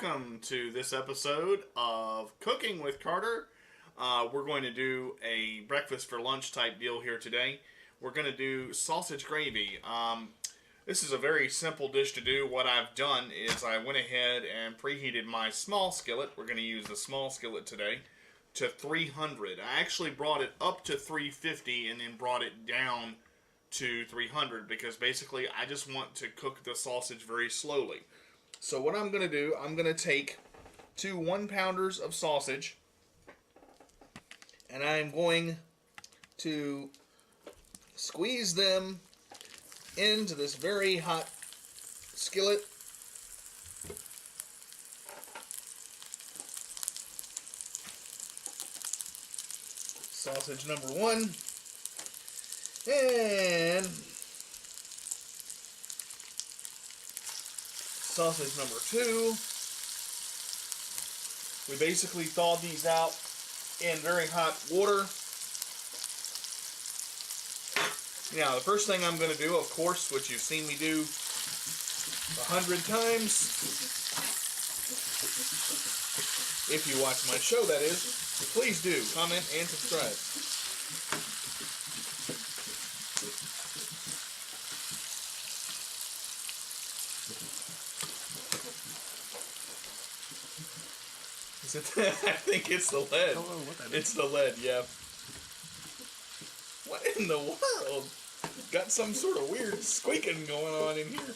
welcome to this episode of Cooking with Carter. We're going to do a breakfast for lunch type deal here today. We're going to do sausage gravy. This is a very simple dish to do. What I've done is I went ahead and preheated my small skillet. We're going to use the small skillet today to 300. I actually brought it up to 350 and then brought it down to 300 because basically I just want to cook the sausage very slowly. So what I'm going to do, I'm going to take 2 1-pounders of sausage and I'm going to squeeze them into this very hot skillet. Sausage number 1 and sausage number 2. We basically thawed these out in very hot water. Now, the first thing I'm going to do, of course, which you've seen me do 100 times, if you watch my show, that is, please do comment and subscribe. Is it? I think it's the lead. I don't know what that is. It's the lead, yeah. What in the world? Got some sort of weird squeaking going on in here.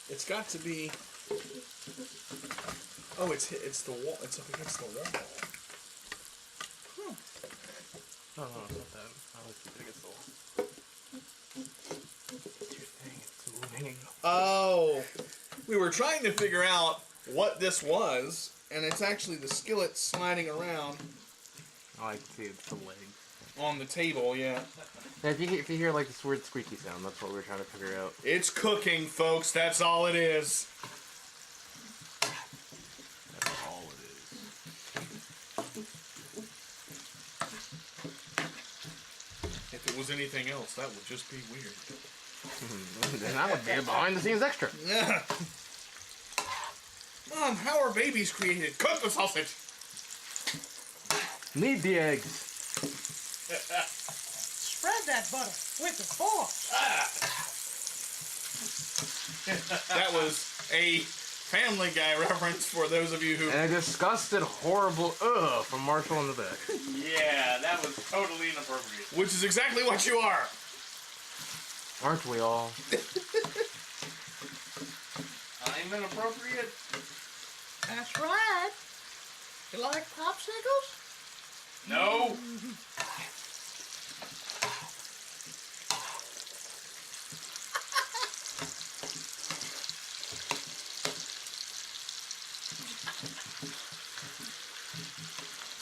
It's got to be. Oh, it's the wall. It's up against the wall. Huh. No, it's not that. I was keeping it against the wall. It's your thing. It's moving. Oh, we were trying to figure out what this was, and it's actually the skillet sliding around Oh, I can see it's the leg. on the table. Yeah, Yeah, if you hear like this weird squeaky sound, that's what we're trying to figure out. it's cooking, folks. That's all it is. That's all it is. If it was anything else, that would just be weird. And that would be a behind the scenes extra. Yeah. Mom, how are babies created? Cook the sausage. Need the eggs. Spread that butter with the fork. That was a Family Guy reference for those of you who... And a disgusted, horrible ugh from Marshall in the back. Yeah, that was totally inappropriate. Which is exactly what you are. Aren't we all? I'm inappropriate. That's right. You like popsicles? No.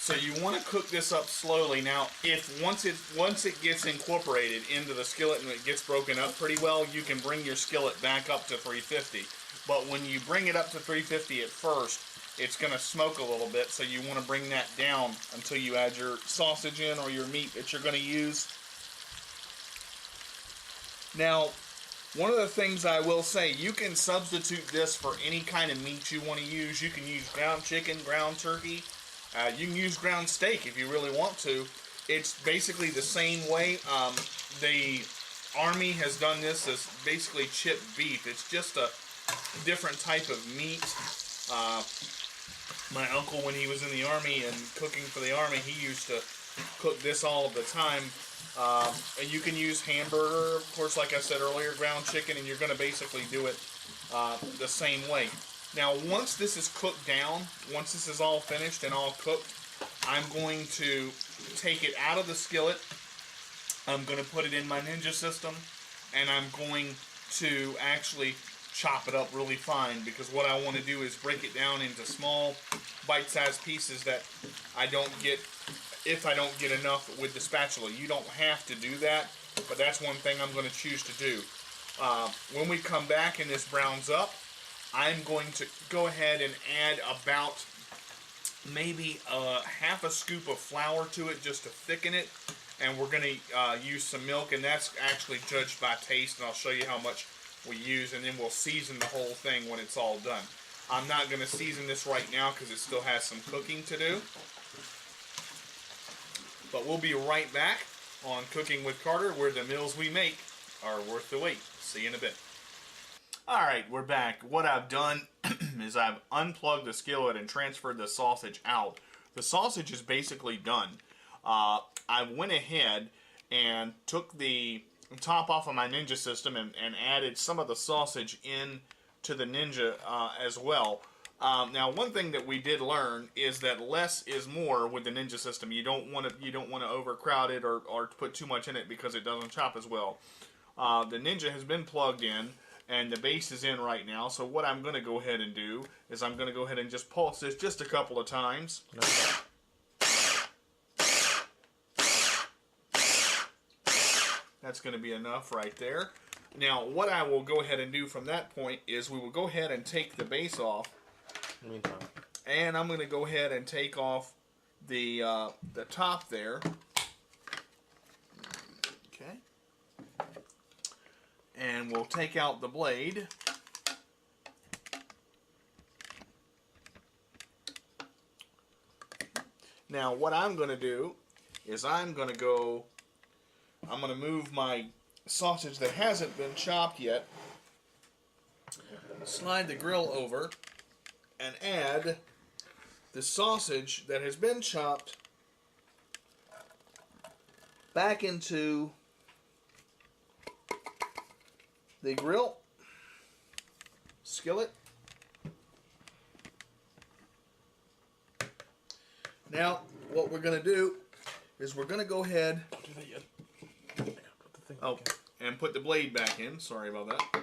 So you want to cook this up slowly. Now, if once it gets incorporated into the skillet and it gets broken up pretty well, you can bring your skillet back up to 350. But when you bring it up to 350 at first, it's going to smoke a little bit, so you want to bring that down until you add your sausage in or your meat that you're going to use. Now, one of the things I will say, you can substitute this for any kind of meat you want to use. You can use ground chicken, ground turkey. You can use ground steak if you really want to. It's basically the same way. The Army has done this as basically chipped beef. It's just a different type of meat. My uncle, when he was in the Army and cooking for the Army, he used to cook this all the time. You can use hamburger, of course, like I said earlier, ground chicken, and you're going to basically do it the same way. Now, once this is cooked down, once this is all finished and all cooked, I'm going to take it out of the skillet. I'm going to put it in my Ninja system, and I'm going to actually chop it up really fine, because what I want to do is break it down into small bite-sized pieces that I don't get, if I don't get enough with the spatula. You don't have to do that, but that's one thing I'm going to choose to do. When we come back and this browns up, I'm going to go ahead and add about maybe half a scoop of flour to it just to thicken it, and we're going to use some milk, and that's actually judged by taste, and I'll show you how much we use, and then we'll season the whole thing when it's all done. I'm not going to season this right now because it still has some cooking to do. But we'll be right back on Cooking with Carter, where the meals we make are worth the wait. See you in a bit. Alright, we're back. What I've done is I've unplugged the skillet and transferred the sausage out. The sausage is basically done. I went ahead and took the top off of my Ninja system and added some of the sausage in to the Ninja as well. Now, one thing that we did learn is that less is more with the Ninja system. You don't want to overcrowd it or put too much in it because it doesn't chop as well. The Ninja has been plugged in and the base is in right now. So what I'm going to go ahead and do is I'm going to go ahead and just pulse this just a couple of times. That's going to be enough right there. Now, what I will go ahead and do from that point is we will go ahead and take the base off. Meantime. And I'm going to go ahead and take off the top there. Okay. And we'll take out the blade. Now, what I'm going to do is I'm going to move my sausage that hasn't been chopped yet, slide the grill over, and add the sausage that has been chopped back into the grill skillet. Now, what we're going to do is we're going to go ahead and put the blade back in. Sorry about that.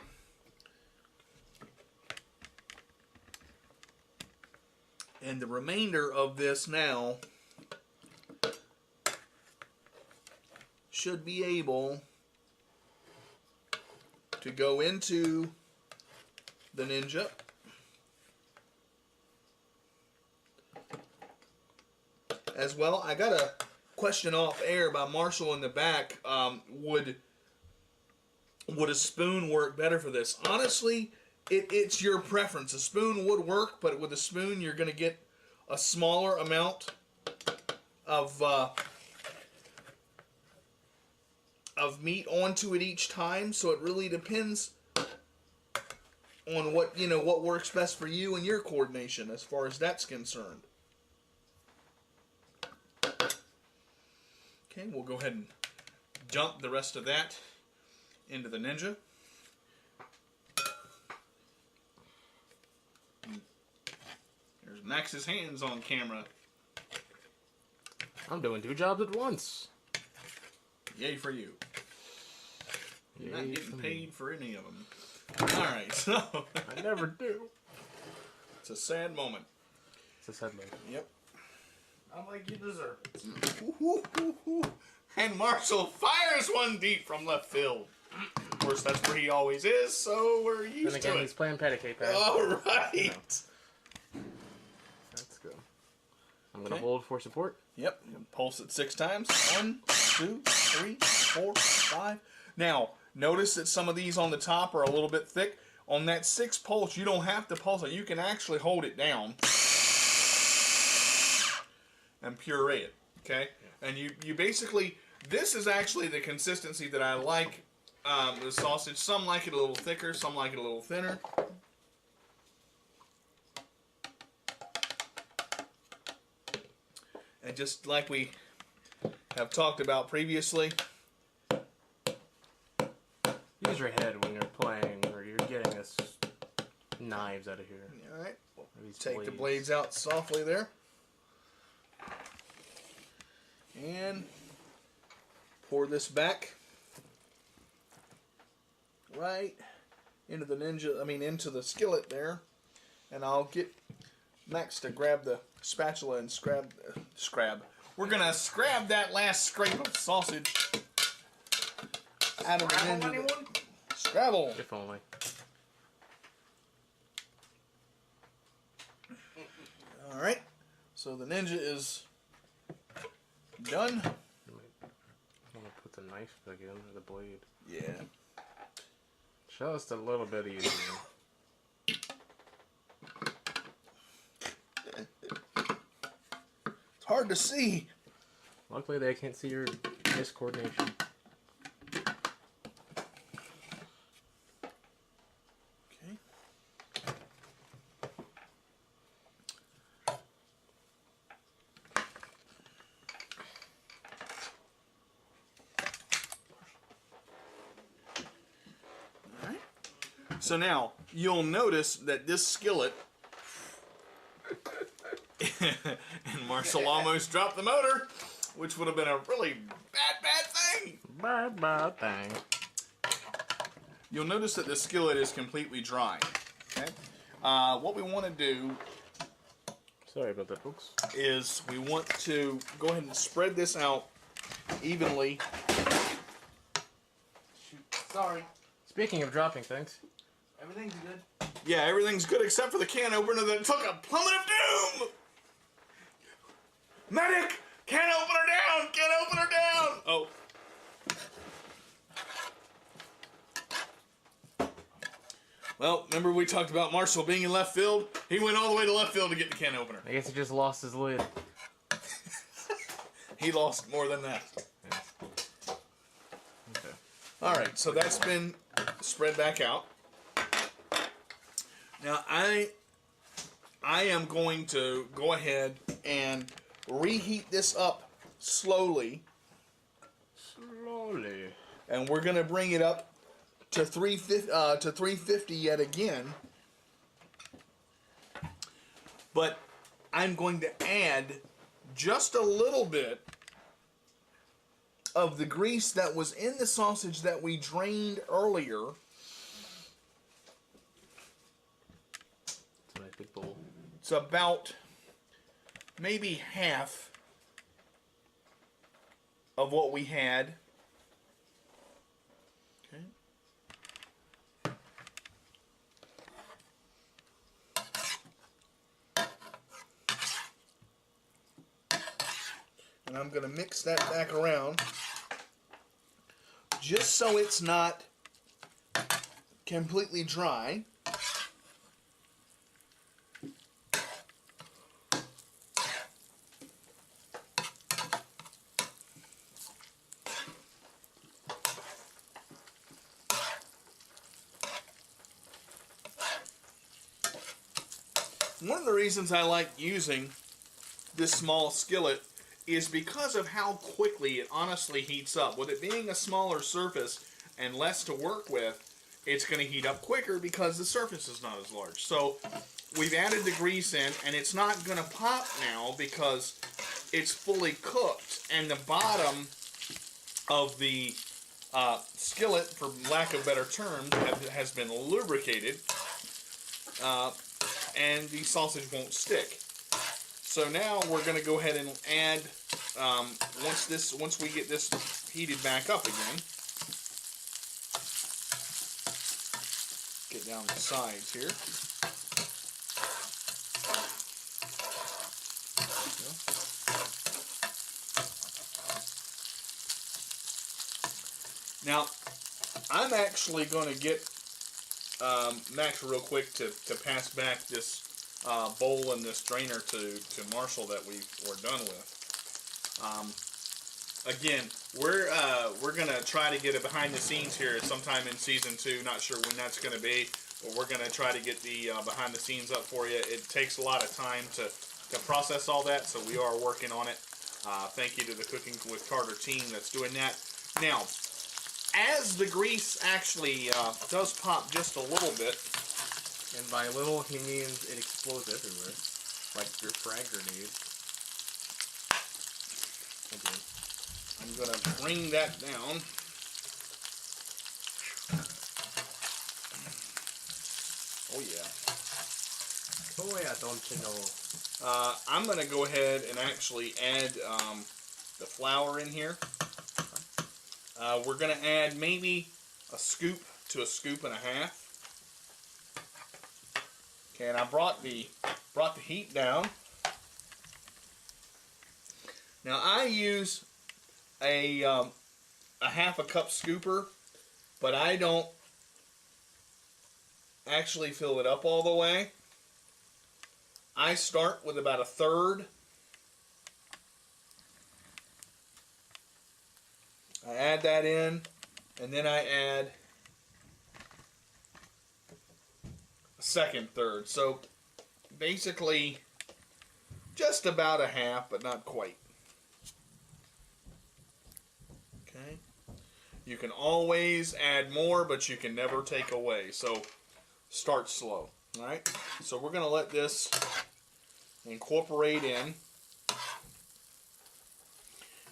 And the remainder of this now should be able to go into the Ninja. As well, I got a question off air by Marshall in the back. Would a spoon work better for this? Honestly, it's your preference. A spoon would work, but with a spoon you're going to get a smaller amount of meat onto it each time. So it really depends on what works best for you and your coordination as far as that's concerned. Okay, we'll go ahead and dump the rest of that into the Ninja. There's Max's hands on camera. I'm doing 2 jobs at once. Yay for you. You're not Yay getting for paid me. for any of them. Alright, so I never do. it's a sad moment. It's a sad moment. Yep. I'm like you deserve it. And Marshall fires one deep from left field. Of course, that's where he always is, so we're used Then again, to he's it. playing patty cake. Alright. Let's go. I'm going to Okay. hold for support. Yep. Pulse it 6 times. 1, 2, 3, 4, 5. Now, notice that some of these on the top are a little bit thick. On that 6th pulse, you don't have to pulse it. You can actually hold it down and puree it. Okay? And you basically, this is actually the consistency that I like the sausage. Some like it a little thicker, some like it a little thinner. And just like we have talked about previously, Use your head when you're playing or you're getting this knives out of here. alright, Or these take the blades out softly there. And pour this back right into the into the skillet there. And I'll get Max to grab the spatula and scrab. We're gonna scrab that last scrape of sausage out of the Ninja. Scrabble. If only. Alright, so the Ninja is done. I'm going to put the knife back in, or the blade. Yeah. Just a little bit easier. It's hard to see. Luckily, they can't see your miscoordination. Okay. All right. So now you'll notice that this skillet, and Marshall almost dropped the motor, which would have been a really bad thing. Bad thing. You'll notice that the skillet is completely dry. Okay. What we want to do Sorry about that, folks. is we want to go ahead and spread this out evenly. Shoot. Sorry. Speaking of dropping things, Everything's good. Yeah, everything's good except for the can opener that took a plummet of doom. Medic! Can opener down! Can opener down! Oh. Well, remember we talked about Marshall being in left field? He went all the way to left field to get the can opener. I guess he just lost his lid. He lost more than that. Okay. Alright, so that's been spread back out. Now, I am going to go ahead and reheat this up slowly. Slowly. And we're going to bring it up to 350 yet again. But I'm going to add just a little bit of the grease that was in the sausage that we drained earlier. It's a nice big bowl. It's about maybe half of what we had. Okay. And I'm going to mix that back around just so it's not completely dry. One of the reasons I like using this small skillet is because of how quickly it honestly heats up. With it being a smaller surface and less to work with, it's going to heat up quicker because the surface is not as large. So we've added the grease in, and it's not going to pop now because it's fully cooked, and the bottom of the skillet, for lack of better terms, has been lubricated. And the sausage won't stick. So now we're going to go ahead and add, once we get this heated back up again, get down the sides here. Now, I'm actually going to get Max real quick to pass back this bowl and this drainer to Marshall that we're done with. Again, we're gonna try to get a behind the scenes here sometime in season 2. Not sure when that's gonna be, but we're gonna try to get the behind the scenes up for you. It takes a lot of time to process all that, so we are working on it. Thank you to the Cooking with Carter team that's doing that. Now, as the grease actually does pop just a little bit, And by little, he means it explodes everywhere. Like your frag grenade. Okay. I'm going to bring that down. Oh yeah. Oh yeah, don't you know? I'm going to go ahead and actually add the flour in here. We're going to add maybe a scoop to a scoop and a half. Okay, and I brought the heat down. Now I use a half a cup scooper, but I don't actually fill it up all the way. I start with about a third add that in, and then I add a second third. So basically just about a half, but not quite. Okay. You can always add more, but you can never take away. So start slow. All right. So we're going to let this incorporate in.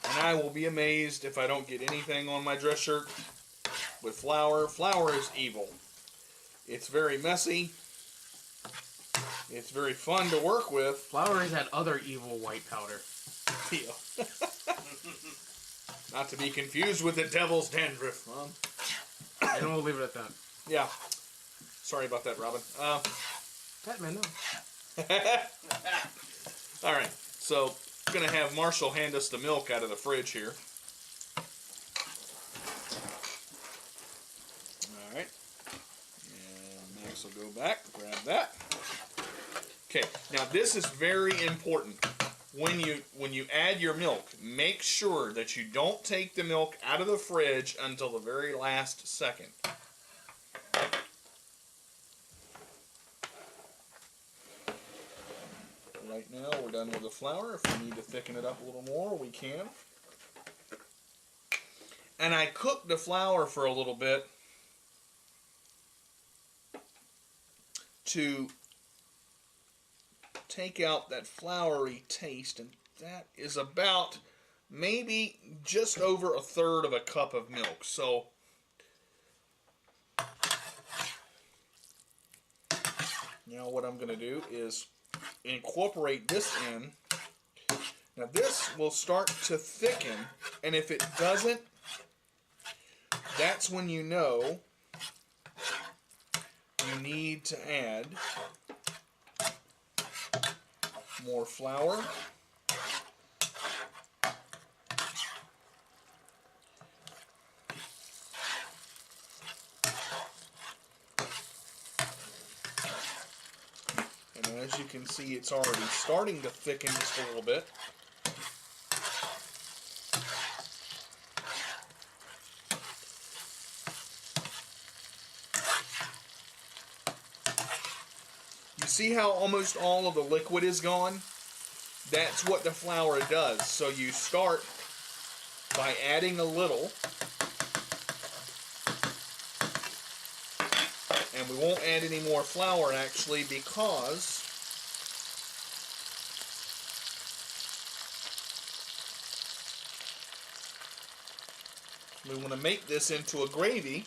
And I will be amazed if I don't get anything on my dress shirt with flour. Flour is evil. It's very messy. It's very fun to work with. Flour is that other evil white powder. Yeah. Not to be confused with the devil's dandruff. And we'll leave it at that. Yeah. Sorry about that, Robin. Batman, no. All right. So, I'm going to have Marshall hand us the milk out of the fridge here. All right. And Max will go back, grab that. Okay. Now, this is very important. When you add your milk, make sure that you don't take the milk out of the fridge until the very last second. Right now we're done with the flour. If we need to thicken it up a little more, we can. And I cooked the flour for a little bit to take out that floury taste, and that is about maybe just over a third of a cup of milk. So now what I'm going to do is incorporate this in. Now this will start to thicken, and if it doesn't, that's when you know you need to add more flour. And as you can see, it's already starting to thicken just a little bit. You see how almost all of the liquid is gone? That's what the flour does. So you start by adding a little, and we won't add any more flour actually because we want to make this into a gravy.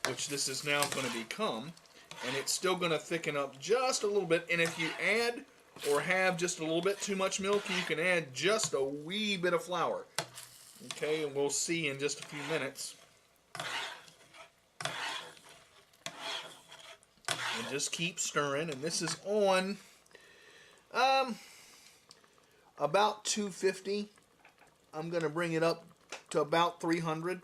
Which this is now going to become, and it's still going to thicken up just a little bit. And if you add or have just a little bit too much milk, you can add just a wee bit of flour. Okay, and we'll see in just a few minutes. And just keep stirring, and this is on about 250. I'm going to bring it up to about 300.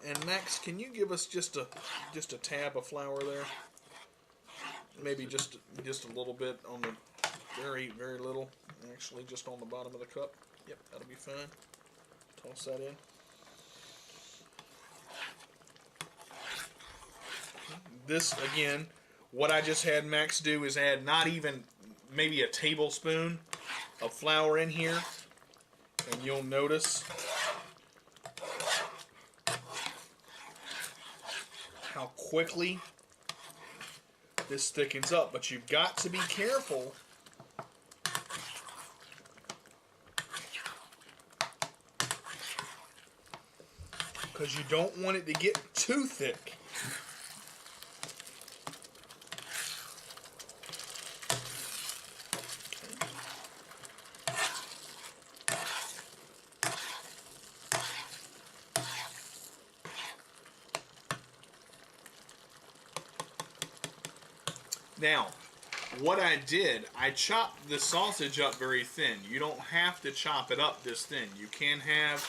And Max, can you give us just a tab of flour there? Maybe just a little bit on the very little, actually just on the bottom of the cup. Yep, that'll be fine. Toss that in. This again, what I just had Max do is add not even maybe a tablespoon of flour in here, and you'll notice how quickly this thickens up. But you've got to be careful because you don't want it to get too thick. Now, what I did, I chopped the sausage up very thin. You don't have to chop it up this thin. You can have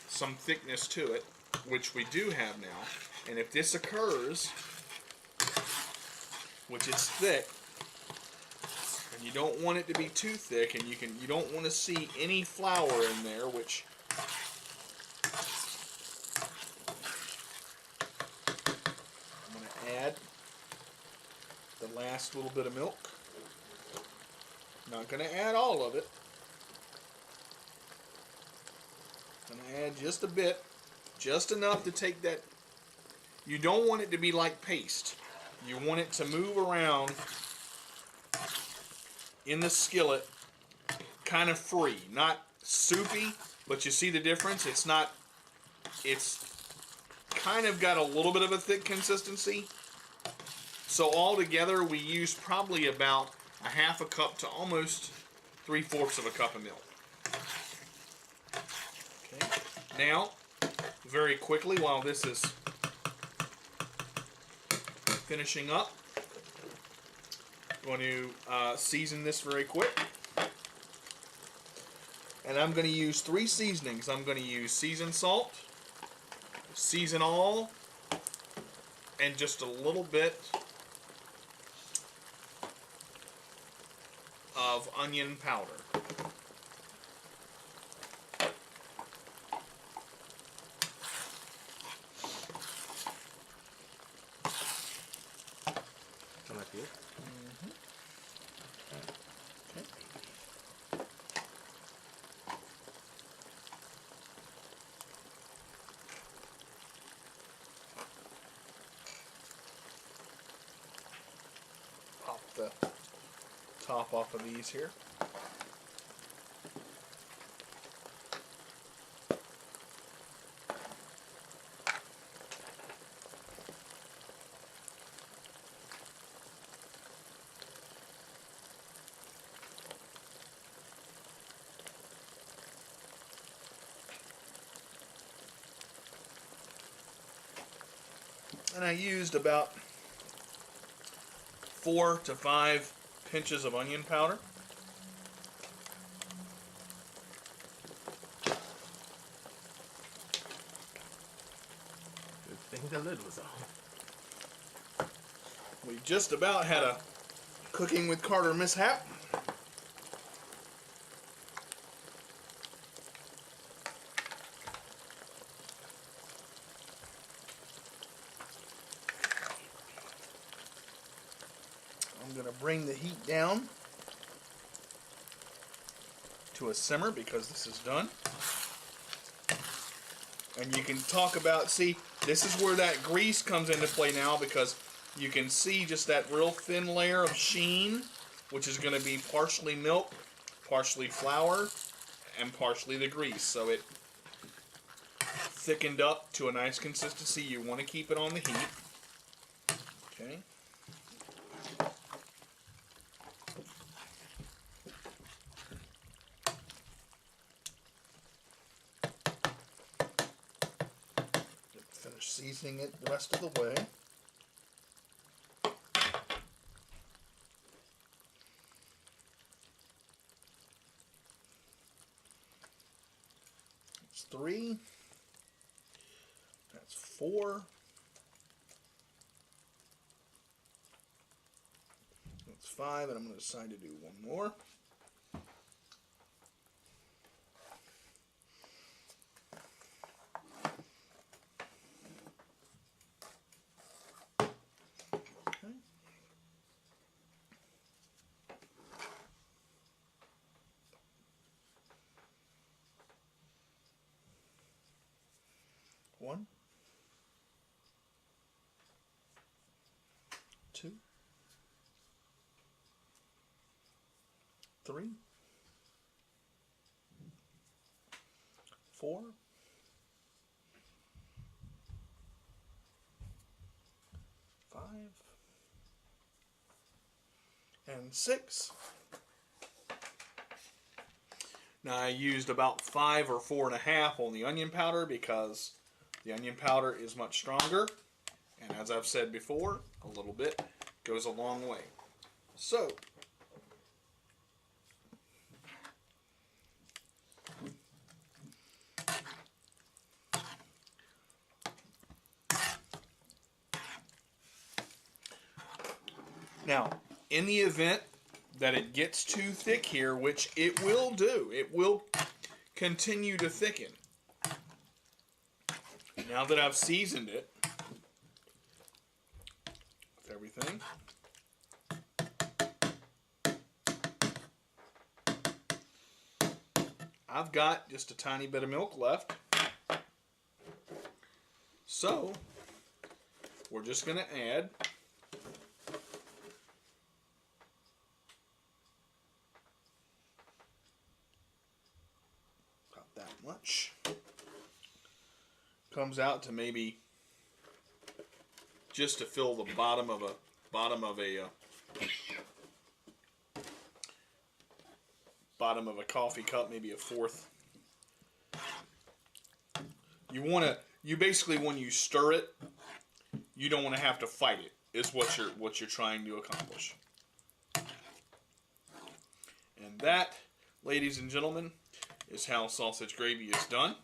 some thickness to it, which we do have now. And if this occurs, which it's thick, and you don't want it to be too thick, and you don't want to see any flour in there, which I'm going to add the last little bit of milk. Not going to add all of it. I'm going to add just a bit, just enough to take that. You don't want it to be like paste. You want it to move around in the skillet kind of free, not soupy, but you see the difference? It's kind of got a little bit of a thick consistency. So altogether we use probably about a half a cup to almost 3/4 of a cup of milk. Okay. Now, very quickly while this is finishing up, I'm going to season this very quick. And I'm going to use 3 seasonings. I'm going to use seasoned salt, season all, and just a little bit of onion powder. Come up here. Pop the top off of these here. And I used about 4 to 5 pinches of onion powder. Good thing the lid was on. We just about had a cooking with Carter mishap. I'm going to bring the heat down to a simmer because this is done. And you can talk about, see, this is where that grease comes into play now, because you can see just that real thin layer of sheen, which is going to be partially milk, partially flour, and partially the grease. So it thickened up to a nice consistency. You want to keep it on the heat. Okay. Finish seasoning it the rest of the way. That's 3. That's 4. That's 5, and I'm going to decide to do one more. Okay. 1, 2, 3, 4, 5, and 6. Now I used about 5 or 4.5 on the onion powder because the onion powder is much stronger, and as I've said before, a little bit goes a long way. So, Now, in the event that it gets too thick here, which it will do, it will continue to thicken. Now that I've seasoned it with everything, I've got just a tiny bit of milk left. So, we're just going to add about that much. Comes out to maybe just to fill the bottom of a coffee cup, maybe a fourth. You basically, when you stir it, you don't want to have to fight it. Is what you're trying to accomplish. And that, ladies and gentlemen, is how sausage gravy is done.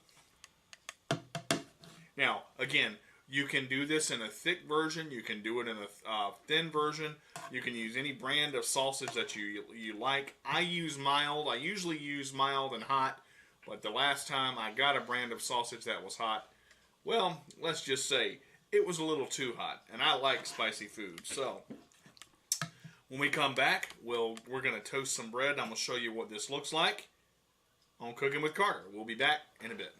Now, again, you can do this in a thick version. You can do it in a thin version. You can use any brand of sausage that you like. I use mild. I usually use mild and hot. But the last time I got a brand of sausage that was hot, well, let's just say it was a little too hot. And I like spicy food. So, when we come back, we're going to toast some bread. I'm going to show you what this looks like on Cooking with Carter. We'll be back in a bit.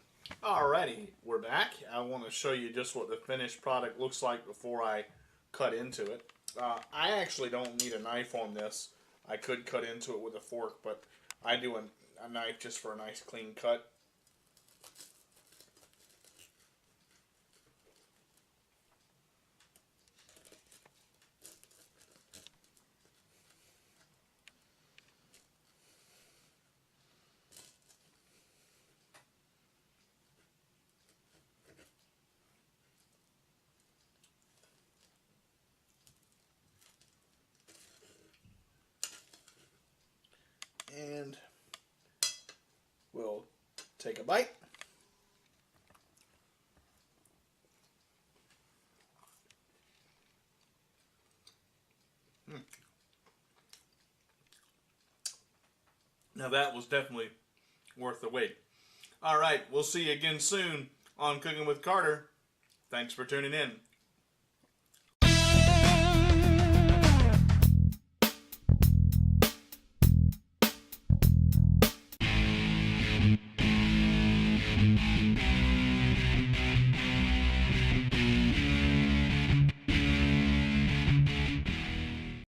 Alrighty, we're back. I want to show you just what the finished product looks like before I cut into it. I actually don't need a knife on this. I could cut into it with a fork, but I do a knife just for a nice clean cut. And we'll take a bite. Now that was definitely worth the wait. All right, we'll see you again soon on Cooking with Carter. Thanks for tuning in.